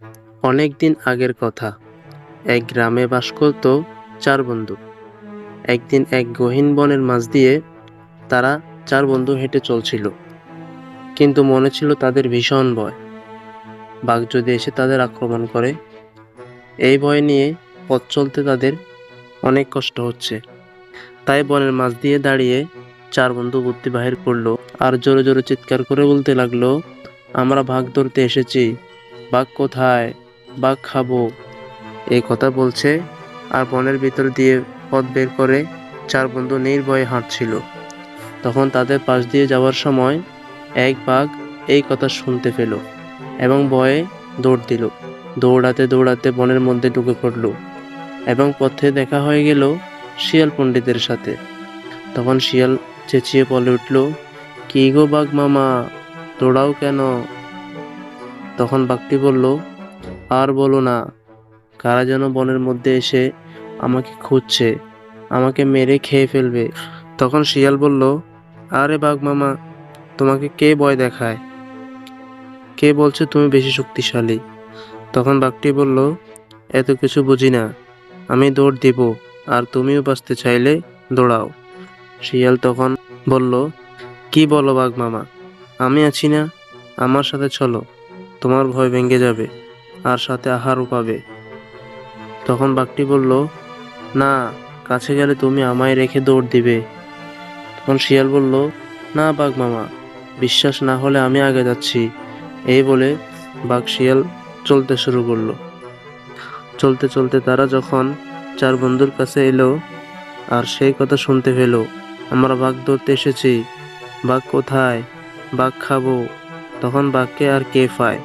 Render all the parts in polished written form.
অনেক দিন আগের কথা। এক গ্রামে বাস করত ৪ বন্ধু। একদিন এক গহীন বনের মাঝ দিয়ে তারা ৪ বন্ধু হেঁটে চলছিল। কিন্তু মনে ছিল তাদের ভীষণ ভয়। বাঘ যদি এসে তাদের আক্রমণ করে। এই ভয় নিয়ে পথ চলতে তাদের অনেক কষ্ট হচ্ছে। তাই বনের মাঝ দিয়ে দাঁড়িয়ে ৪ বন্ধু বুদ্ধি বাহির করলো আর জোরে জোরে চিৎকার করে বলতে লাগলো, আমরা বাঘ ধরতে এসেছি। বাঘ কোথায়? বাঘ খাবো। এই কথা বলছে আর বনের ভিতর দিয়ে পথ বের করে ৪ বন্ধু নির্ভয়ে হাঁটছিল। তখন তাদের পাশ দিয়ে যাওয়ার সময় এক বাঘ এই কথা শুনতে পেল এবং ভয়ে দৌড় দিল। দৌড়াতে দৌড়াতে বনের মধ্যে ঢুকে পড়ল এবং পথে দেখা হয়ে গেল শিয়াল পণ্ডিতের সাথে। তখন শিয়াল চেঁচিয়ে বলে উঠল, কি গো বাঘ মামা, দৌড়াও কেন? তখন বাঘটি বলল, আর বলো না, কারা যেন বনের মধ্যে এসে আমাকে খুঁজছে, আমাকে মেরে খেয়ে ফেলবে। তখন শিয়াল বলল, আরে বাঘ মামা, তোমাকে কে ভয় দেখায়? কে বলছে তুমি বেশি শক্তিশালী? তখন বাঘটি বলল, এত কিছু বুঝি না, আমি দৌড় দিব, আর তুমিও বাঁচতে চাইলে দৌড়াও। শিয়াল তখন বলল, কি বলো বাঘ মামা, আমি আছি না, আমার সাথে চলো, তোমার ভয় ভেঙে যাবে আর সাথে আহারও পাবে। তখন বাঘটি বলল, না, কাছে গেলে তুমি আমায় রেখে দৌড় দিবে। তখন শিয়াল বলল, না বাঘ মামা, বিশ্বাস না হলে আমি আগে যাচ্ছি। এই বলে বাঘ শিয়াল চলতে শুরু করলো। চলতে চলতে তারা যখন ৪ বন্ধুর কাছে এলো আর সেই কথা শুনতে পেল, আমরা বাঘ ধরতে এসেছি। বাঘ কোথায়? বাঘ খাবো। তখন বাঘকে আর কে পায়?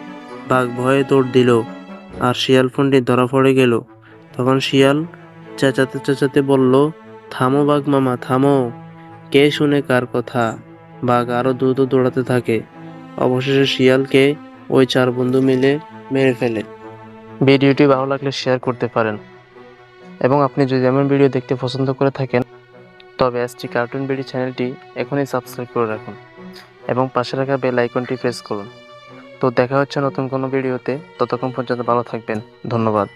বাঘ ভয়ে দৌড় দিল আর শিয়াল ফন্ডি ধরা পড়ে গেল। তখন শিয়াল চেঁচাতে চেঁচাতে বলল, থামো বাঘ মামা, থামো। কে শুনে কার কথা? বাঘ আরো দ্রুত দৌড়াতে থাকে। অবশেষে শিয়ালকে ওই ৪ বন্ধু মিলে মেরে ফেলে। ভিডিওটি ভালো লাগলে শেয়ার করতে পারেন এবং আপনি যদি এমন ভিডিও দেখতে পছন্দ করে থাকেন তবে এসটি কার্টুন বিডি চ্যানেলটি এখনই সাবস্ক্রাইব করে রাখুন এবং পাশে রাখা বেল আইকনটি প্রেস করুন। তো দেখা হচ্ছে নতুন কোনো ভিডিওতে, ততক্ষণ পর্যন্ত ভালো থাকবেন। ধন্যবাদ।